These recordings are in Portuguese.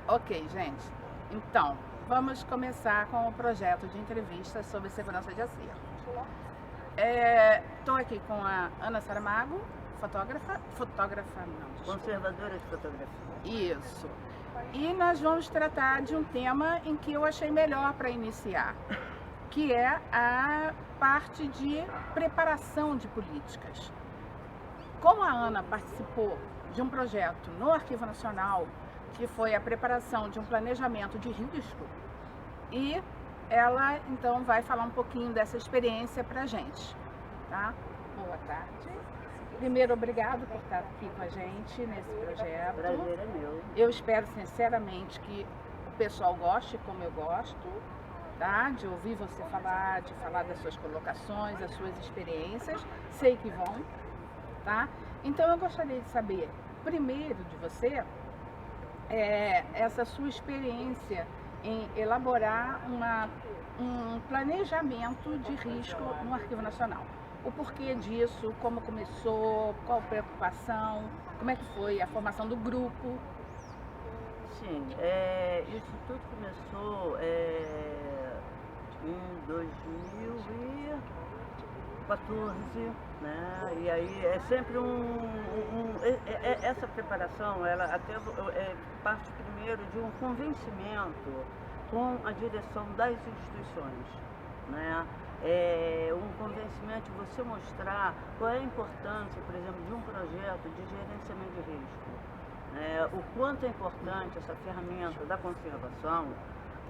Ok, gente. Então, vamos começar com o projeto de entrevistas sobre segurança de acervo. Estou aqui com a Ana Saramago, fotógrafa não, desculpa. Conservadora de fotografia. Isso. E nós vamos tratar de um tema em que eu achei melhor para iniciar, que é a parte de preparação de políticas. Como a Ana participou de um projeto no Arquivo Nacional, que foi a preparação de um planejamento de risco, e ela então vai falar um pouquinho dessa experiência para a gente, tá? Boa tarde. Primeiro, obrigado por estar aqui com a gente nesse projeto. O prazer é meu. Eu espero sinceramente que o pessoal goste como eu gosto, tá? De ouvir você falar, de falar das suas colocações, das suas experiências. Sei que vão, tá? Então eu gostaria de saber, primeiro de você, essa sua experiência em elaborar um planejamento de risco no Arquivo Nacional. O porquê disso, como começou, qual a preocupação, como é que foi a formação do grupo? Sim, isso tudo começou em 2014, né? E aí é sempre essa preparação, ela até parte primeiro de um convencimento com a direção das instituições, né? Um convencimento de você mostrar qual é a importância, por exemplo, de um projeto de gerenciamento de risco. O quanto é importante essa ferramenta da conservação,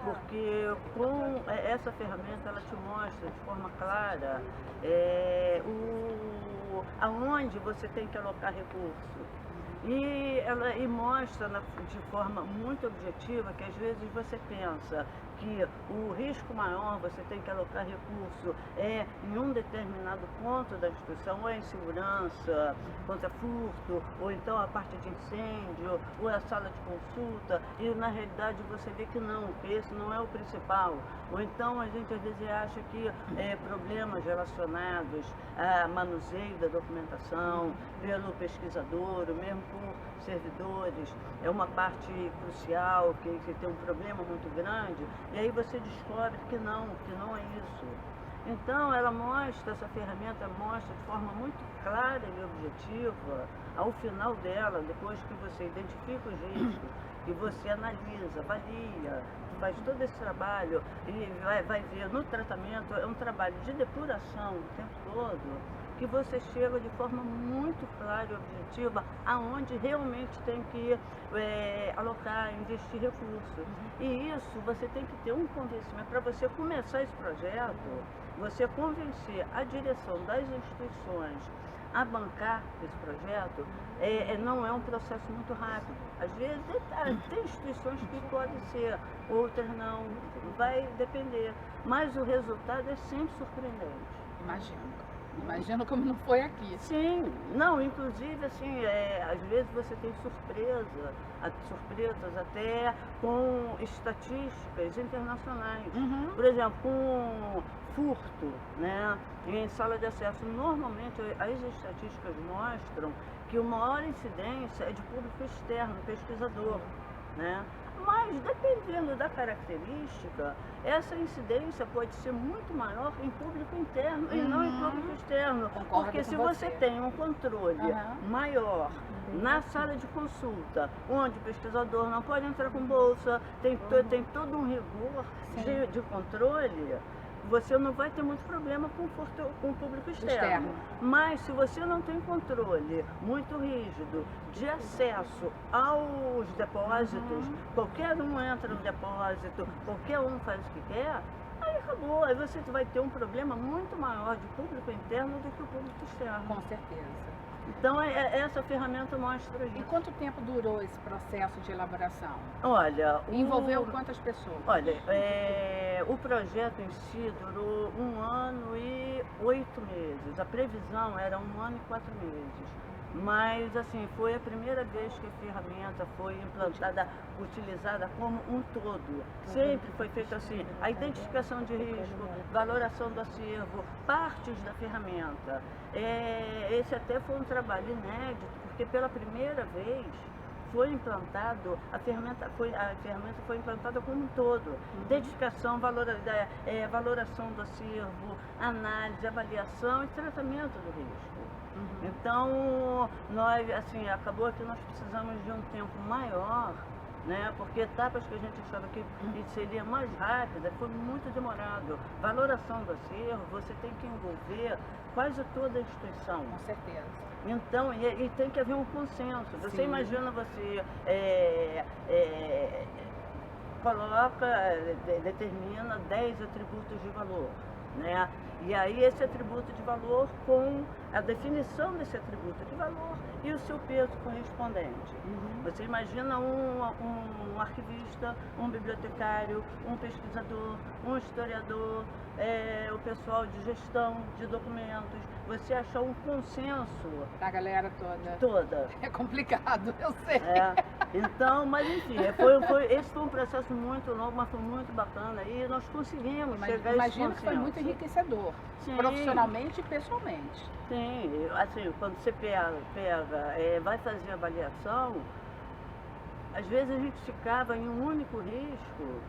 porque com essa ferramenta ela te mostra de forma clara aonde você tem que alocar recurso. E mostra de forma muito objetiva que às vezes você pensa que o risco maior você tem que alocar recurso em um determinado ponto da instituição, ou em segurança, contra furto, ou então a parte de incêndio, ou a sala de consulta, e na realidade você vê que não, que esse não é o principal. Ou então a gente às vezes acha que problemas relacionados a manuseio da documentação pelo pesquisador, ou mesmo por servidores, é uma parte crucial, que tem um problema muito grande, e aí você descobre que não é isso. Então ela mostra, essa ferramenta mostra de forma muito clara e objetiva, ao final dela, depois que você identifica os riscos, e você analisa, avalia, faz todo esse trabalho e vai ver no tratamento, é um trabalho de depuração o tempo todo, que você chega de forma muito clara e objetiva aonde realmente tem que alocar, investir recursos. E isso você tem que ter um convencimento. Para você começar esse projeto, você convencer a direção das instituições a bancar esse projeto, não é um processo muito rápido. Às vezes tem instituições que podem ser, outras não, vai depender. Mas o resultado é sempre surpreendente. Imagino como não foi aqui. Sim, não, inclusive assim, às vezes você tem surpresas até com estatísticas internacionais. Por exemplo, com furto, né, em sala de acesso. Normalmente as estatísticas mostram que a maior incidência é de público externo, pesquisador, né? Mas, dependendo da característica, essa incidência pode ser muito maior em público interno e não em público externo. Concordo porque se com você tem um controle maior na sala de consulta, onde o pesquisador não pode entrar com bolsa, tem todo um rigor de controle, você não vai ter muito problema com o público externo. Mas se você não tem controle muito rígido de acesso aos depósitos, qualquer um entra no depósito, qualquer um faz o que quer, aí acabou. Aí você vai ter um problema muito maior de público interno do que o público externo. Com certeza. Então essa ferramenta mostra isso. E quanto tempo durou esse processo de elaboração? Olha, envolveu quantas pessoas? Olha, o projeto em si durou 1 ano e 8 meses. A previsão era 1 ano e 4 meses. Mas, assim, foi a primeira vez que a ferramenta foi implantada, utilizada como um todo. Sempre foi feito assim, a identificação de risco, valoração do acervo, partes da ferramenta. Esse até foi um trabalho inédito, porque pela primeira vez foi implantado, a ferramenta foi implantada como um todo. Identificação, valoração do acervo, análise, avaliação e tratamento do risco. Então, nós, assim, acabou que nós precisamos de um tempo maior, né? Porque etapas que a gente achava que seria mais rápida, foi muito demorado. Valoração do acervo, você tem que envolver quase toda a instituição. Com certeza. Então, e tem que haver um consenso. Você imagina, você coloca, determina 10 atributos de valor, né? E aí esse atributo de valor com a definição desse atributo de valor e o seu peso correspondente. Você imagina um arquivista, um bibliotecário, um pesquisador, um historiador, o pessoal de gestão de documentos, você achar um consenso Da galera toda. toda. É complicado, eu sei. Então, mas enfim, esse foi um processo muito longo, mas foi muito bacana e nós conseguimos chegar a esse Imagino que foi consenso. muito enriquecedor, Sim. profissionalmente e pessoalmente. Sim, assim, quando você vai fazer a avaliação, às vezes a gente ficava em um único risco,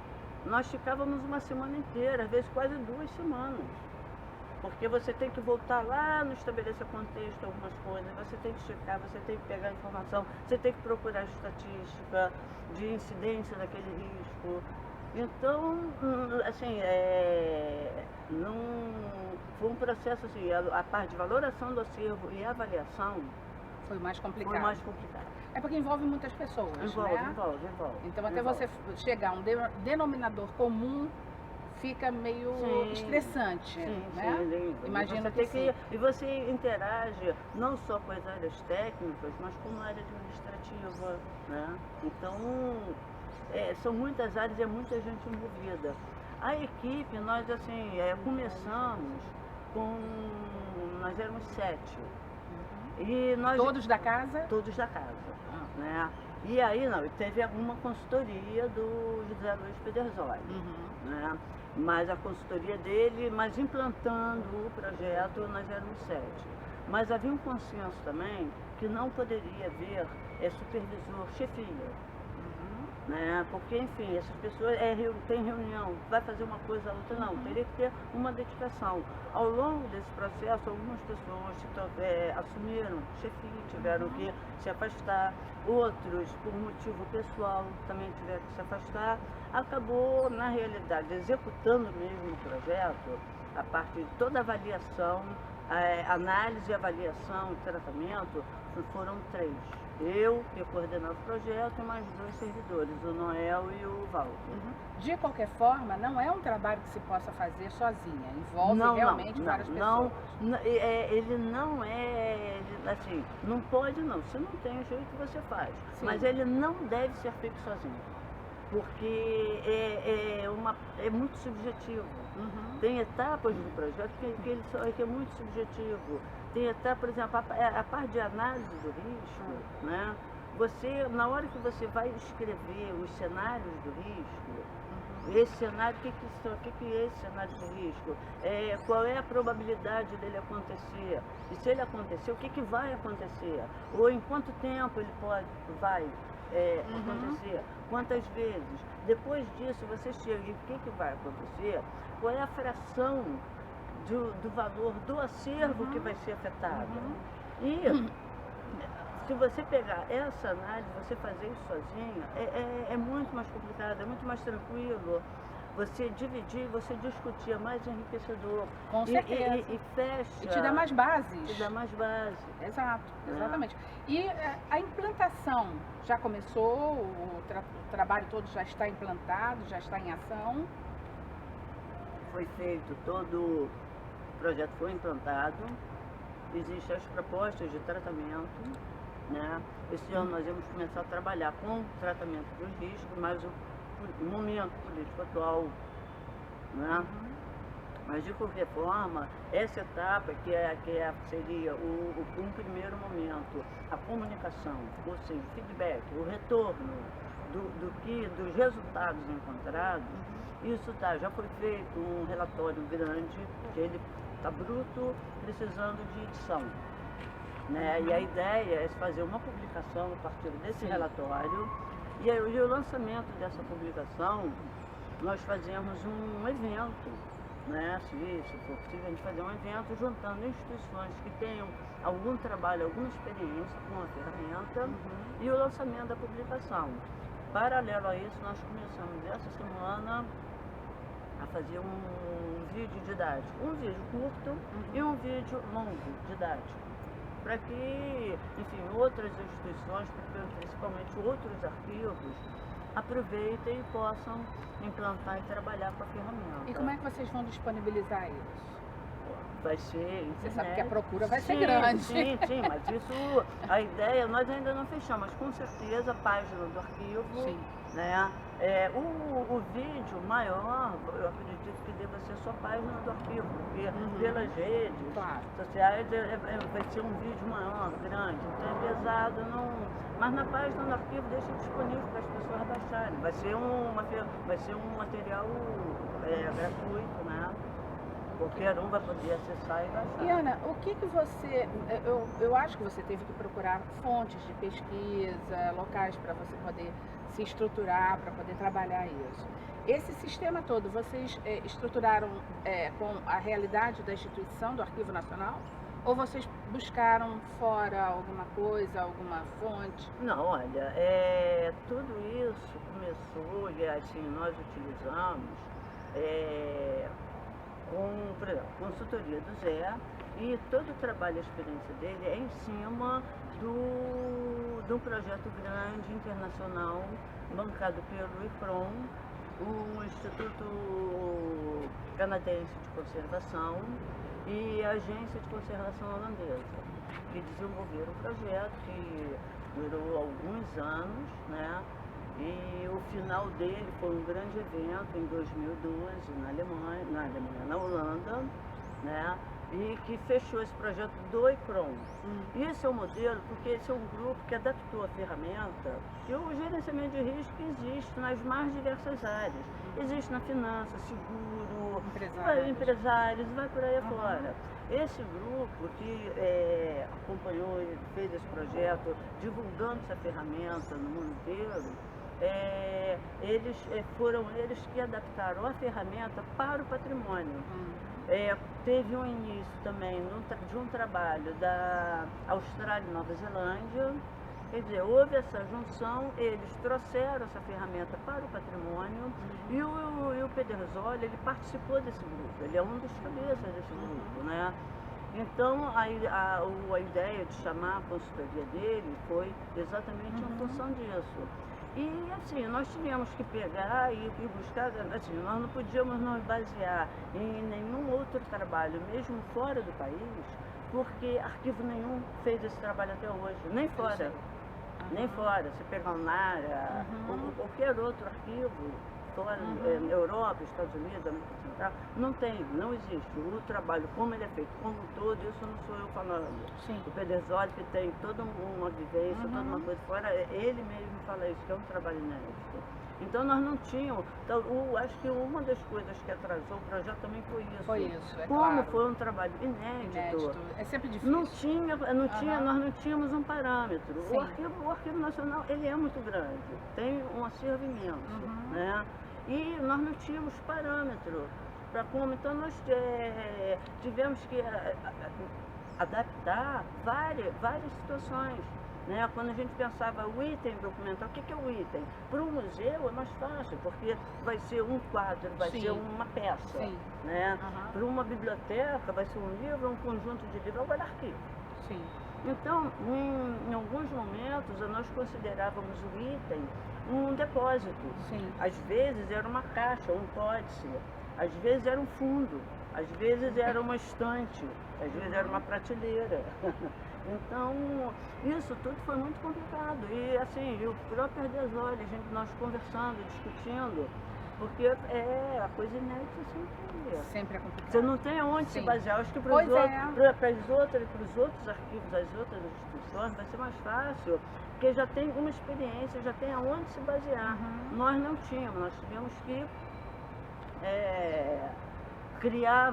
nós ficávamos uma semana inteira, às vezes quase 2 semanas. Porque você tem que voltar lá no estabelecer contexto, algumas coisas, você tem que checar, você tem que pegar informação, você tem que procurar estatística de incidência daquele risco. Então, assim, não, foi um processo assim, a parte de valoração do acervo e avaliação Foi mais complicado. foi mais complicado. É porque envolve muitas pessoas, né? Envolve. Então até envolve. você chegar a um denominador comum fica meio estressante, né? Sim. Imagino Você que tem e você interage não só com as áreas técnicas, mas com a área administrativa, né? Então, são muitas áreas e é muita gente envolvida. A equipe, nós assim, começamos nós éramos 7. E nós, Todos da casa? todos da casa, né? E aí, teve alguma consultoria do José Luiz Pedersoli, né? Mas a consultoria dele, mas implantando o projeto, nós éramos 7. Mas havia um consenso também que não poderia haver supervisor, chefia. Né? Porque, enfim, essas pessoas têm reunião, vai fazer uma coisa, outra não, teria que ter uma dedicação. Ao longo desse processo, algumas pessoas assumiram chefia, tiveram que se afastar, outros, por motivo pessoal, também tiveram que se afastar. Acabou, na realidade, executando mesmo o projeto, a partir de toda a avaliação, análise, avaliação e tratamento, foram 3. Eu, que coordenava o projeto, e mais 2 servidores, o Noel e o Valdo. De qualquer forma, não é um trabalho que se possa fazer sozinha, envolve realmente várias pessoas. Ele não assim, não pode não, se não tem o jeito você faz, mas ele não deve ser feito sozinho, porque é muito subjetivo. Tem etapas do projeto que é muito subjetivo. Tem etapa, por exemplo, a parte de análise do risco, né? Você, na hora que você vai escrever os cenários do risco, esse cenário, o que é esse cenário de risco? Qual é a probabilidade dele acontecer? E se ele acontecer, o que vai acontecer? Ou em quanto tempo ele vai acontecer? Quantas vezes? Depois disso, você chega e o que vai acontecer? Qual é a fração do valor do acervo que vai ser afetado? E se você pegar essa análise, você fazer isso sozinho, é muito mais complicado, é muito mais tranquilo. Você dividir, você discutir, é mais enriquecedor. Com certeza. E fecha. E te dá mais bases. Te dá mais base. Exato, exatamente. E a implantação já começou, o trabalho todo já está implantado, já está em ação? Foi feito todo, o projeto foi implantado, existem as propostas de tratamento, né? Esse ano nós vamos começar a trabalhar com o tratamento dos riscos, mas o momento político atual, né? Mas de qualquer forma, essa etapa seria um primeiro momento, a comunicação, ou seja, o feedback, o retorno dos resultados encontrados. Isso já foi feito um relatório grande, que ele está bruto, precisando de edição. né? E a ideia é fazer uma publicação a partir desse Sim. relatório. E aí, o lançamento dessa publicação, nós fazemos um evento, né? Se for possível, a gente fazer um evento juntando instituições que tenham algum trabalho, alguma experiência com a ferramenta e o lançamento da publicação. Paralelo a isso, nós começamos essa semana a fazer um vídeo didático, um vídeo curto e um vídeo longo, didático, para que, enfim, outras instituições, principalmente outros arquivos, aproveitem e possam implantar e trabalhar com a ferramenta. E como é que vocês vão disponibilizar isso? Vai ser internet. Você sabe que a procura vai ser Sim, grande. Sim, mas isso, a ideia, nós ainda não fechamos, mas com certeza a página do arquivo, Sim. né? O vídeo maior, eu acredito que deva ser só a página do arquivo, porque pelas redes Claro. sociais vai ser um vídeo maior, grande, então é pesado, não. Mas na página do arquivo deixa disponível para as pessoas baixarem. Vai ser um material gratuito, né? Qualquer um vai poder acessar e baixar. E Ana, o que você... Eu acho que você teve que procurar fontes de pesquisa, locais para você poder se estruturar, para poder trabalhar isso. Esse sistema todo, vocês estruturaram com a realidade da instituição, do Arquivo Nacional? Ou vocês buscaram fora alguma coisa, alguma fonte? Não, olha, tudo isso começou, e assim, nós utilizamos por exemplo, consultoria do Zé, e todo o trabalho e a experiência dele é em cima de um projeto grande, internacional, bancado pelo IPROM, o Instituto Canadense de Conservação e a Agência de Conservação Holandesa, que desenvolveram um projeto que durou alguns anos, né? E o final dele foi um grande evento em 2012 na Holanda, né? E que fechou esse projeto do IPROM. Isso é um modelo porque esse é um grupo que adaptou a ferramenta e o gerenciamento de risco existe nas mais diversas áreas. Existe na finança, seguro, empresários, vai por aí afora. Esse grupo que acompanhou e fez esse projeto, divulgando essa ferramenta no mundo inteiro, foram eles que adaptaram a ferramenta para o patrimônio. Teve um início também de um trabalho da Austrália e Nova Zelândia, quer dizer, houve essa junção, eles trouxeram essa ferramenta para o patrimônio e o Pedersoli, ele participou desse grupo, ele é um dos cabeças desse grupo, né? Então, a ideia de chamar a consultoria dele foi exatamente em função disso. E assim, nós tivemos que pegar e buscar, assim, nós não podíamos nos basear em nenhum outro trabalho, mesmo fora do país, porque arquivo nenhum fez esse trabalho até hoje, nem fora. Nem fora, se pegar o NARA, ou qualquer outro arquivo, fora, Europa, Estados Unidos, América Central, não existe. O trabalho, como ele é feito, como um todo, isso não sou eu falando. Sim. O Pedersoli, que tem toda uma vivência, toda uma coisa fora, ele mesmo fala isso, que é um trabalho inédito. Então nós não tínhamos, então, acho que uma das coisas que atrasou o projeto também foi isso. Foi isso, Como claro. foi um trabalho inédito. É sempre difícil. Nós não tínhamos um parâmetro. Sim. O Arquivo Nacional, ele é muito grande, tem um acervo imenso, né? E nós não tínhamos parâmetro para como, então nós tivemos que adaptar várias situações. Né? Quando a gente pensava o item documental, o que é o item? Para um museu é mais fácil, porque vai ser um quadro, vai ser uma peça. Né? Para uma biblioteca vai ser um livro, um conjunto de livros, agora arquivo. Sim. Então, em alguns momentos, nós considerávamos o item um depósito. Sim. Às vezes era uma caixa, um códice, às vezes era um fundo, às vezes era uma estante, às vezes era uma prateleira. Então, isso tudo foi muito complicado. E assim, o próprio Pedersoli, nós conversando, discutindo, porque a coisa inédita sempre é complicado. Você não tem onde se basear. Acho que para os outros arquivos, as outras instituições, vai ser mais fácil, porque já tem uma experiência, já tem aonde se basear. Nós não tínhamos, nós tivemos que criar,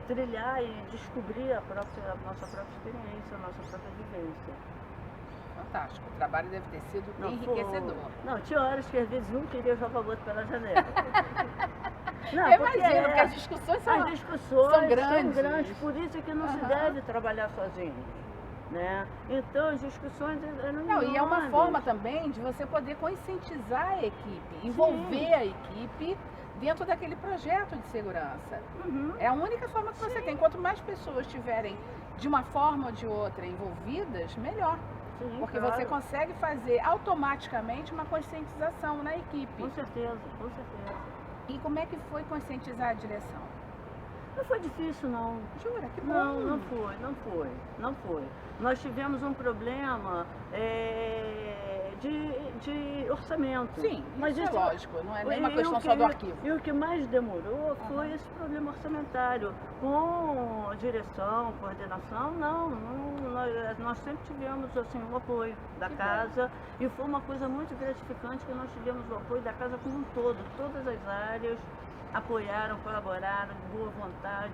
trilhar e descobrir a nossa própria experiência, a nossa própria vivência. Fantástico. O trabalho deve ter sido Não, enriquecedor. Não, tinha horas que às vezes um queria jogar o outro pela janela. Não, Eu imagino, porque as discussões são, as discussões são grandes. por isso é que não se deve trabalhar sozinho. Né? Então as discussões eram Não, e é uma enormes. forma também de você poder conscientizar a equipe, envolver a equipe dentro daquele projeto de segurança. Uhum. É a única forma que você tem. Quanto mais pessoas estiverem de uma forma ou de outra envolvidas, melhor. Sim, Porque claro. você consegue fazer automaticamente uma conscientização na equipe. Com certeza, com certeza. E como é que foi conscientizar a direção? Não foi difícil, não. Jura? Que bom. Não foi. Nós tivemos um problema de orçamento. Sim, mas isso é lógico, não é nem uma questão só do arquivo. E o que mais demorou foi esse problema orçamentário. Com a direção, coordenação, nós sempre tivemos assim, o apoio da casa e foi uma coisa muito gratificante que nós tivemos o apoio da casa como um todo, todas as áreas apoiaram, colaboraram de boa vontade,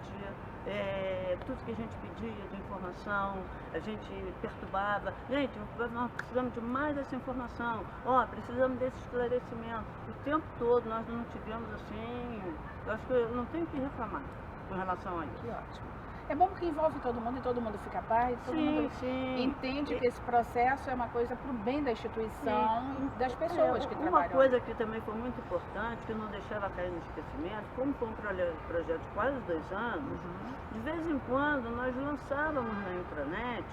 tudo que a gente pedia de informação, a gente perturbava. Gente, nós precisamos de mais dessa informação, precisamos desse esclarecimento. O tempo todo nós não tivemos assim, eu acho que eu não tenho que reclamar com relação a isso. Que ótimo. É bom porque envolve todo mundo e todo mundo fica paz, todo mundo entende que esse processo é uma coisa para o bem da instituição e das pessoas que trabalham. Uma coisa que também foi muito importante, que não deixava cair no esquecimento, como foi um projeto de quase 2 anos, de vez em quando nós lançávamos na intranet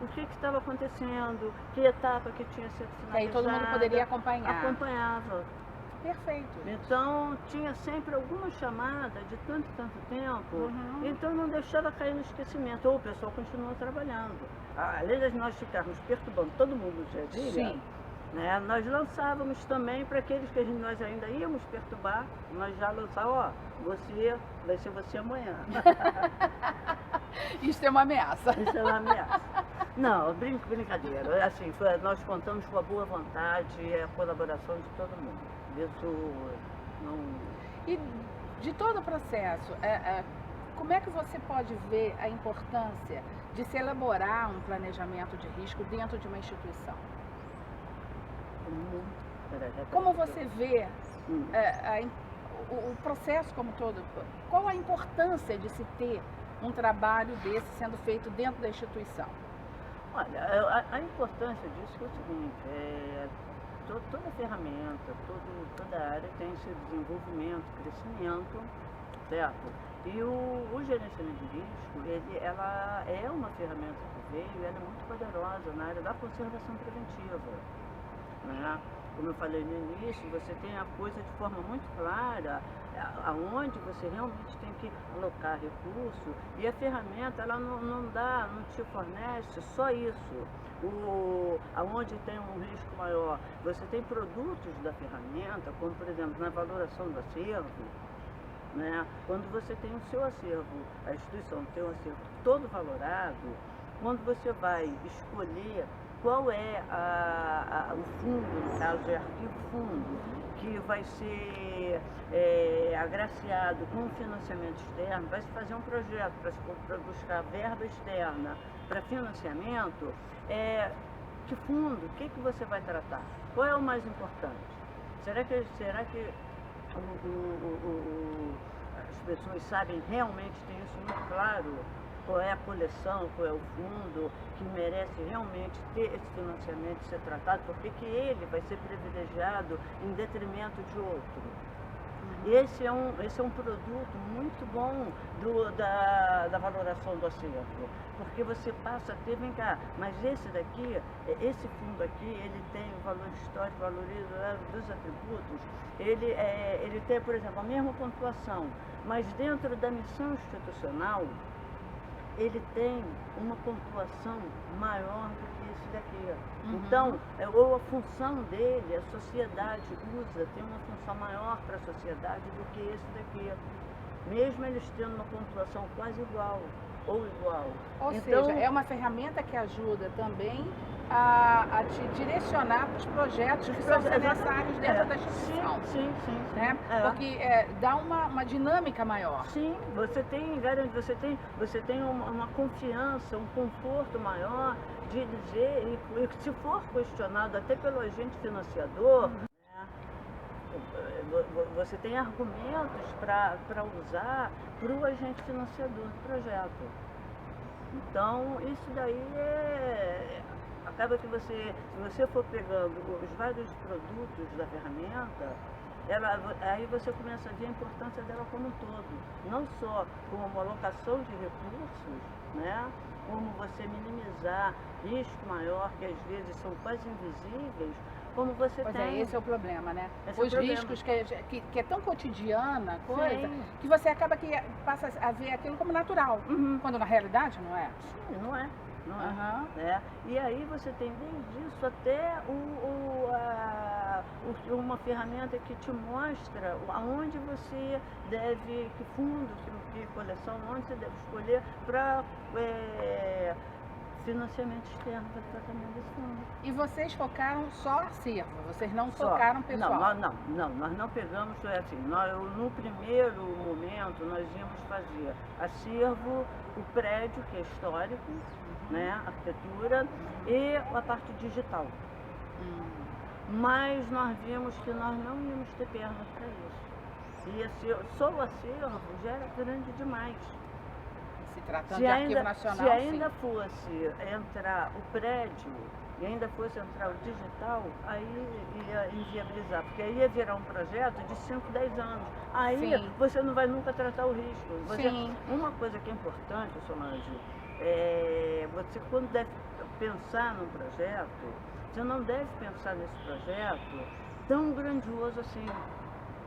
o que estava acontecendo, que etapa que tinha sido finalizada. E aí todo mundo poderia acompanhar. Acompanhava. Perfeito. Então tinha sempre alguma chamada de tanto tempo, então não deixava cair no esquecimento, ou o pessoal continuou trabalhando. Além de nós ficarmos perturbando todo mundo no dia a dia, né, nós lançávamos também para aqueles que nós ainda íamos perturbar, nós já lançávamos, vai ser você amanhã. Isso é uma ameaça. Isso é uma ameaça. Não, brincadeira. Assim, nós contamos com a boa vontade e a colaboração de todo mundo. Isso não... E de todo o processo, como é que você pode ver a importância de se elaborar um planejamento de risco dentro de uma instituição? Como você vê o processo como todo? Qual a importância de se ter um trabalho desse sendo feito dentro da instituição? Olha, a importância disso é o seguinte, toda ferramenta, toda área tem seu desenvolvimento, crescimento, certo? E o gerenciamento de risco, ela é uma ferramenta que veio, ela é muito poderosa na área da conservação preventiva, né? Como eu falei no início, você tem a coisa de forma muito clara, aonde você realmente tem que alocar recurso, e a ferramenta ela não te fornece só isso. Aonde tem um risco maior, você tem produtos da ferramenta, como por exemplo na valoração do acervo, né? Quando você tem o seu acervo, a instituição tem um acervo todo valorado, quando você vai escolher qual é o fundo, no caso é arquivo fundo, que vai ser agraciado com financiamento externo, vai se fazer um projeto para buscar verba externa para financiamento, que fundo, o que você vai tratar? Qual é o mais importante? Será que as pessoas sabem realmente, tem isso muito claro? Qual é a coleção, qual é o fundo que merece realmente ter esse financiamento ser tratado, porque que ele vai ser privilegiado em detrimento de outro. Esse é um produto muito bom da valoração do acervo, porque você passa a ter, vem cá, mas esse fundo aqui, ele tem o valor histórico, o valor dos atributos, ele tem, por exemplo, a mesma pontuação, mas dentro da missão institucional, ele tem uma pontuação maior do que esse daqui. Então, ou a função dele, a sociedade usa, tem uma função maior para a sociedade do que esse daqui. Mesmo eles tendo uma pontuação quase igual. ou igual. Ou Então, seja, é uma ferramenta que ajuda também a te direcionar para os projetos que são necessários dentro da instituição. Sim. Né? Porque dá uma dinâmica maior. Sim, você tem uma confiança, um conforto maior de dizer, e se for questionado até pelo agente financiador, né, você tem argumentos para usar para o agente financiador do projeto. Então, isso daí acaba que se você for pegando os vários produtos da ferramenta, aí você começa a ver a importância dela como um todo. Não só como alocação de recursos, né? Como você minimizar risco maior, que às vezes são quase invisíveis, como você Pois tem. Esse é o problema, né? Esse Os é o problema. riscos que é tão cotidiana a coisa, Sim. que você acaba que passa a ver aquilo como natural. Uhum. Quando na realidade não é. Sim, não é. Aham. Né? E aí você tem desde isso até uma ferramenta que te mostra aonde você deve, que fundo, que coleção, onde você deve escolher para financiamento externo para tratamento desse fundo. E vocês focaram só acervo, vocês não Só. focaram pessoal. Nós não pegamos, assim, no primeiro momento nós íamos fazer acervo, o prédio, que é histórico, né, arquitetura, e a parte digital. Mas nós vimos que nós não íamos ter pernas para isso. E só o acervo já era grande demais. Se tratando de arquivo nacional, se ainda sim. fosse entrar o prédio e ainda fosse entrar o digital, aí ia inviabilizar, porque aí ia virar um projeto de 5, 10 anos. Aí Sim. você não vai nunca tratar o risco. Sim. Uma coisa que é importante, Solange, você quando deve pensar num projeto, você não deve pensar nesse projeto tão grandioso assim,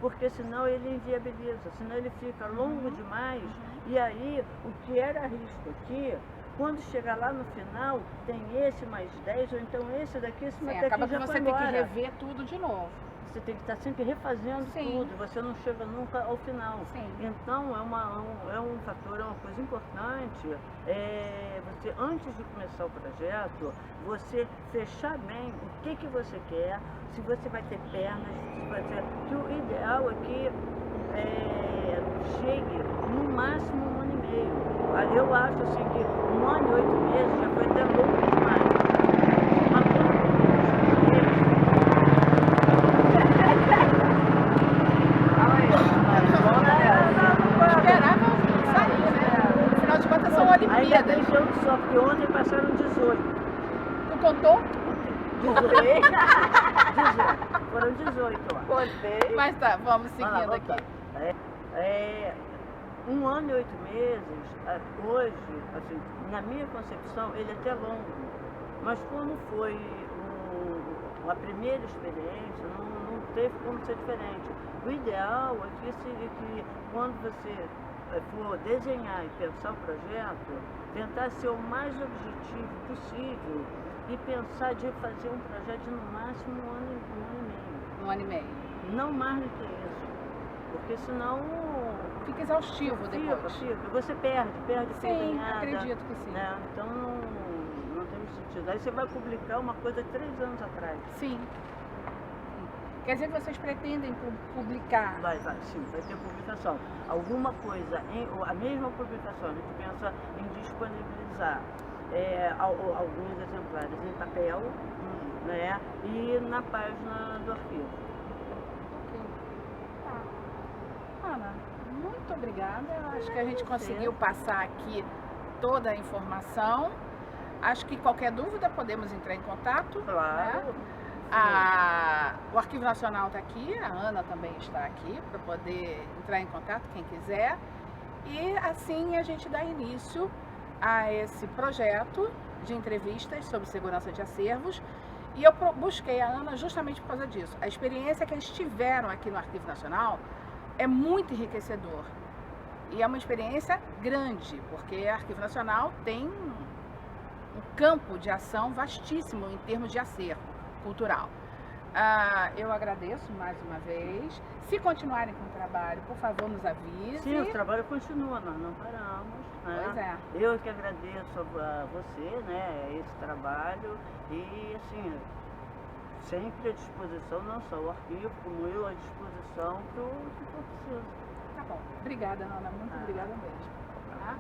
porque senão ele inviabiliza, senão ele fica longo demais, e aí o que era risco aqui, quando chegar lá no final, tem esse mais 10, ou então esse daqui, esse mais daqui Acaba que já você foi tem que embora. rever tudo de novo. Você tem que estar sempre refazendo Sim. tudo, você não chega nunca ao final. Sim. Então é um fator, é uma coisa importante, você antes de começar o projeto, você fechar bem o que você quer, se você vai ter pernas, que o ideal é que chegue no máximo 1 ano e meio. Aí eu acho assim que 1 ano e 8 meses já foi até longo demais. Esperava sair, né? Afinal de contas são Ainda Olimpíadas. deixando só, porque ontem passaram 18. Tu contou? 18. Foram 18, ó. Contei. Mas tá, vamos seguindo Vamos lá. aqui. 1 ano e 8 meses, hoje, assim, na minha concepção, ele é até longo. Mas como foi a primeira experiência, não teve como ser diferente. O ideal é que quando você for desenhar e pensar o projeto, tentar ser o mais objetivo possível e pensar de fazer um projeto de no máximo 1 ano e meio. 1 ano e meio. Não mais do que isso. Porque senão Fica exaustivo depois. fica. Você perde Sim, desenhada, acredito que sim. né? Então não tem sentido. Aí você vai publicar uma coisa 3 anos atrás. Sim. Quer dizer que vocês pretendem publicar? Vai, sim, vai ter publicação. Alguma coisa, a mesma publicação, a gente pensa em disponibilizar alguns exemplares em papel, né? E na página do arquivo. Ok. Tá. Ana, muito obrigada. Acho que a gente conseguiu passar aqui toda a informação. Acho que qualquer dúvida podemos entrar em contato. Claro. Né? O Arquivo Nacional está aqui, a Ana também está aqui para poder entrar em contato, quem quiser. E assim a gente dá início a esse projeto de entrevistas sobre segurança de acervos. E eu busquei a Ana justamente por causa disso. A experiência que eles tiveram aqui no Arquivo Nacional é muito enriquecedor. E é uma experiência grande, porque o Arquivo Nacional tem um campo de ação vastíssimo em termos de acervo cultural. Eu agradeço mais uma vez. Se continuarem com o trabalho, por favor, nos avise. Sim, o trabalho continua, nós não paramos. né? Pois é. Eu que agradeço a você, né, esse trabalho e assim, sempre à disposição, não só o arquivo, como eu à disposição para o que for preciso. Tá bom. Obrigada, Ana. Muito Ah. obrigada mesmo. Tá?